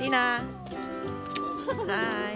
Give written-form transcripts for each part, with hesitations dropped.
Tina. Hi.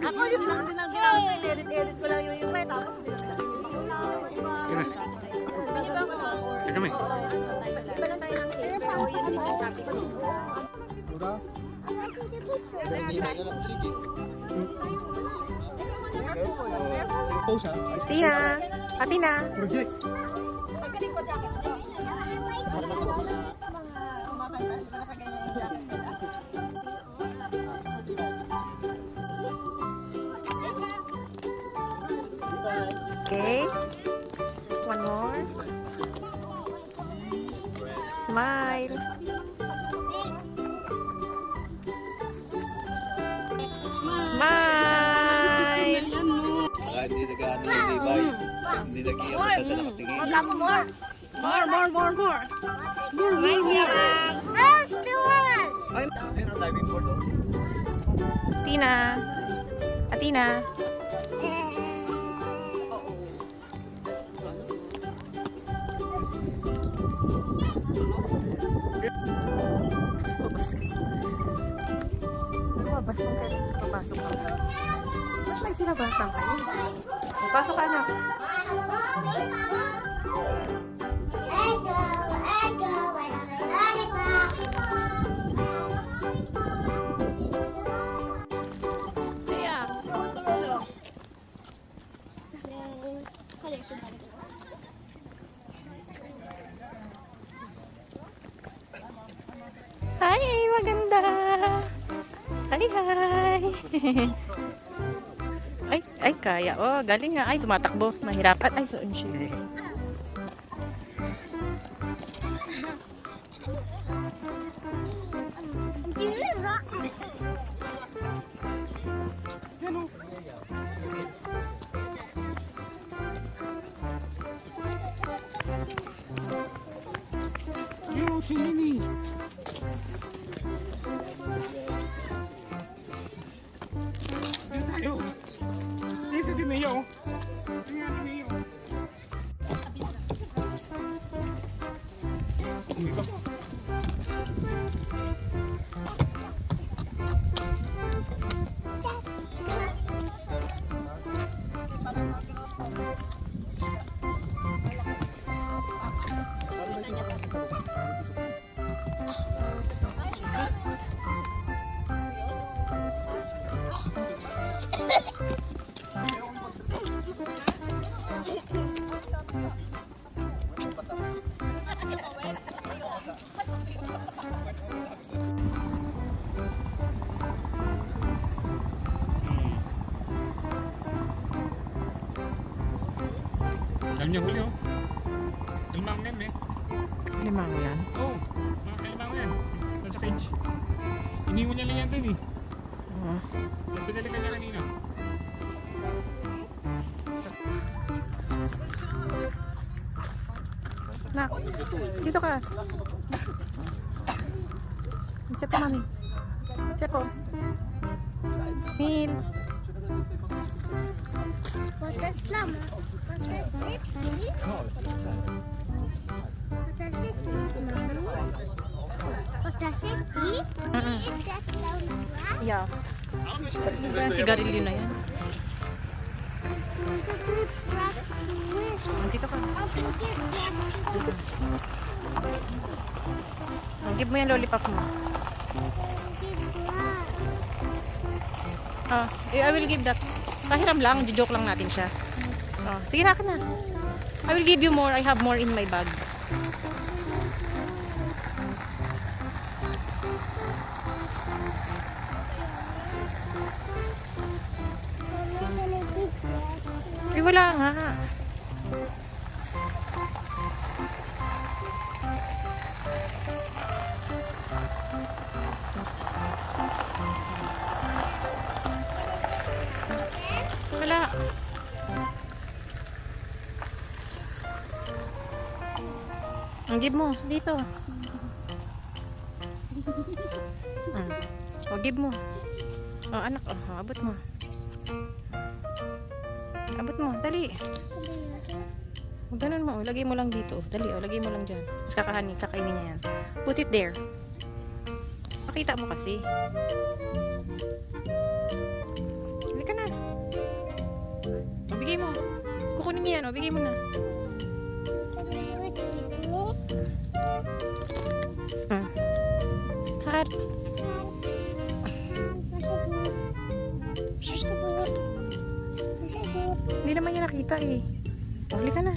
Ako yung ginagawa ko, edit ko lang yung iba, tapos kami. iba lang tayo ng cake, pero yun din yung topic ko. Tina. Tina. Project. Pagkaling ko jacket. Kumakanta, di ba nakaganyan yung jacket? Okay. One more. Smile. Smile. Hindi nag-ano yung libay. Hindi nag-iyak kasi nakatingin. More. Ayun ang diving board. Tina. Atina. Lumabas mo ka. Papasok ka. Ba't nagsinabasan ka? Papasok ka na. Hi, maganda. Hi. Ay, kaya. Oh, galing nga. Ay, tumatakbo. Mahirapan. Ay, so siya. Yo, si Nini. Dito tayo. Dito din na yun. Tingnan din na yun. Alam niya huli, oh. Kalimango yan, eh. Limango yan. Oo, mga kalimango yan. Nasa cage. Iniwan niya lang yan dun, eh. Tapos binalikan niya kanina. Nak, dito ka. Chepo, mami. Chepo. Mil. Yeah. Sigarilyo na yan. Dito ka. Give mo yung lollipop mo. I will give that. Pahiram lang, joke lang natin siya. Sige na ka na. I will give you more. I have more in my bag. Eh, wala nga. Wala. Give mo. Dito. O, give mo. O, anak. O, abot mo. Abot mo. Dali. O, ganun mo. Lagay mo lang dito. Dali. O, lagay mo lang dyan. Tapos kakainin niya yan. Put it there. Pakita mo kasi. Halika na. O, bigay mo. Kukunin niya yan. O, bigay mo na. Hat. Hindi naman niya nakita eh. Huli ka na.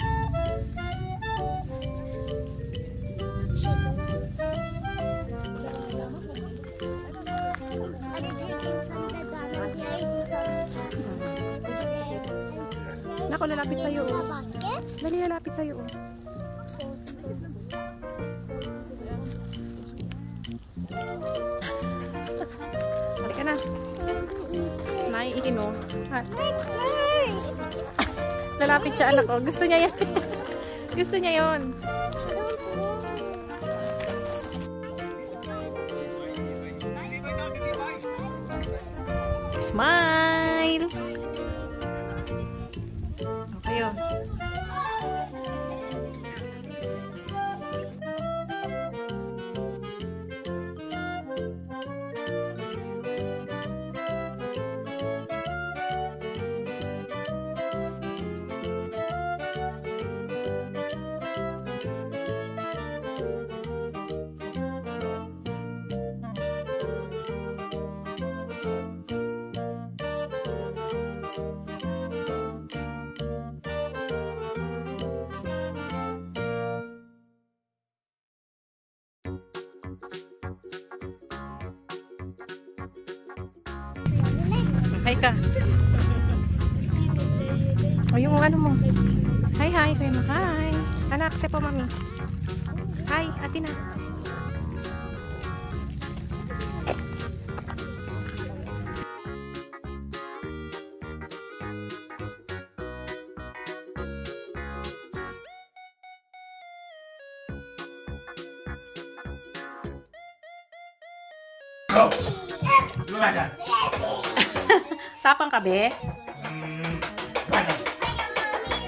Nako, lalapit sa'yo. Oh. Dali, lalapit sa'yo. Oh. Halika na. Naiikin oh. Lalapit siya, anak ko. Gusto niya yan. Gusto niya yon. Smile! Okay oh. Hi ka. O yung ano mo. Hi, hi. Sabi mo, hi. Anak, say po mami. Hi, ate na. Go! Lumabas yan. Tapang ka, be?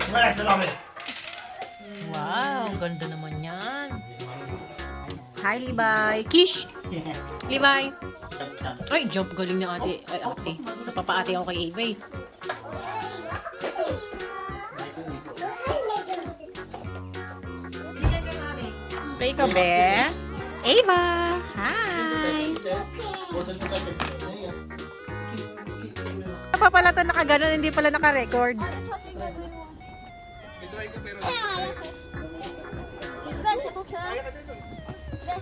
Wala sa lobby. Wow, ganda naman yan. Hi, Levi. Kish! Levi! Ay, jump galing ni ate. Ay, ate. Napapaate ako kay Ava. Pray ka, be? Ava! Hi! Pa pala ito nakaganon, hindi pala naka-record.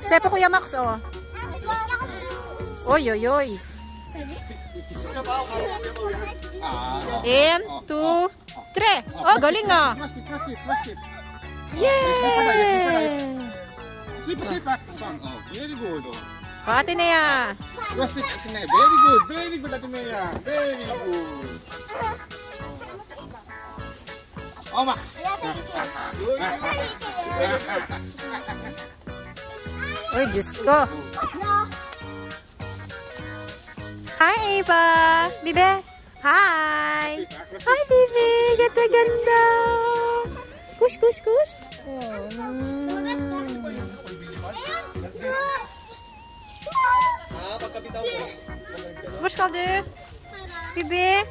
Sepo Kuya Max, oh. Oy, oy, oy. And, 2, 3. Oh, galing ah. Yay! Very good. Ate Nea. Very good. Very good, Ate Nea. Very good. Oh, Max. Uy, Diyos ko. Hi, Ava. Bibe. Hi. Hi, Bibe. Ganda-ganda. Kush, kush, kush. Kush ka, de. Bibe.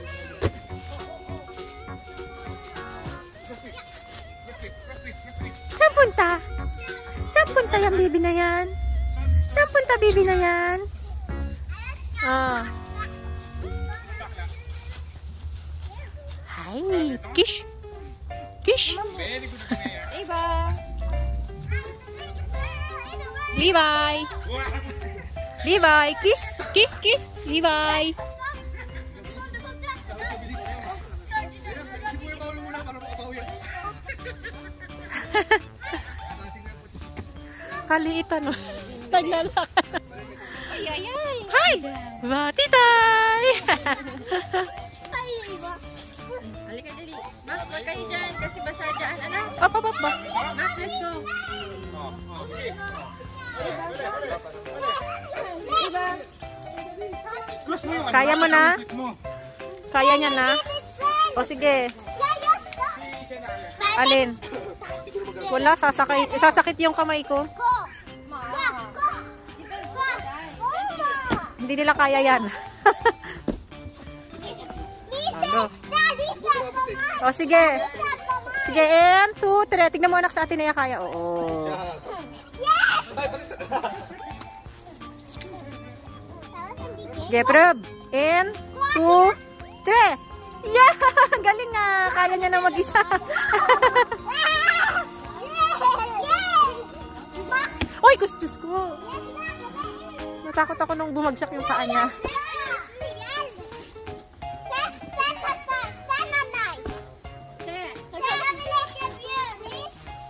Saan punta? Saan punta yung bibi na yan? Saan punta bibi na yan? Ah. Hi. Kish. Kish. Eva. Levi. Levi. Kiss. Kiss, kiss. Levi. Kaliitan, no? Taglalakad. Ay, ay, ay. Hi! Batitay! Halika, dali. Max, wag kayo dyan kasi basa dyan. Ano? Up. Max, let's go. Close mo yung ano, Kaya mo na? clip mo. Kaya niya na? O sige. Alin? Wala, sasakit yung kamay ko. Hindi nila kaya yan. Go. O sige. Sige, and 2, 3. Tignan mo anak sa atin na kaya. Oo. Sige, prove. And 2, 3. Yeah! Galing nga. Kaya niya na mag-isa. Uy, kuskus ko. Natakot ako nung bumagsak yung paa niya.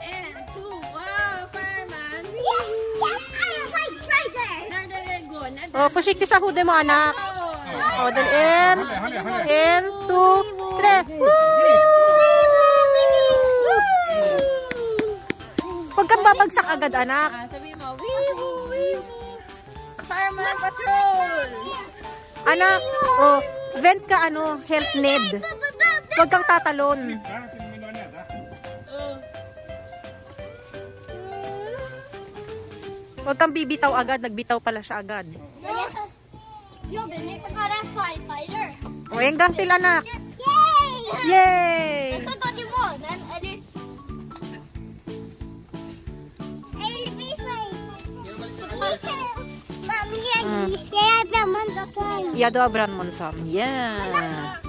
And 2. Wow, fireman. O, pushik sa hude mo, anak. O, then in. In, 2, 3. Huwag kang babagsak agad, anak. Sabi mo, wee-woo, wee-woo. Fireman patrol. Anak, oh, vent ka, health need. Huwag kang tatalon. Huwag kang bibitaw agad. Nagbitaw pala siya agad. Yo, ben ik ga een firefighter. O, yung gantil, anak. Yay! Yay! Ik thought you won. And Ali. Mami, jij hebt hem aan de Yado Abran Monsam. Yeah.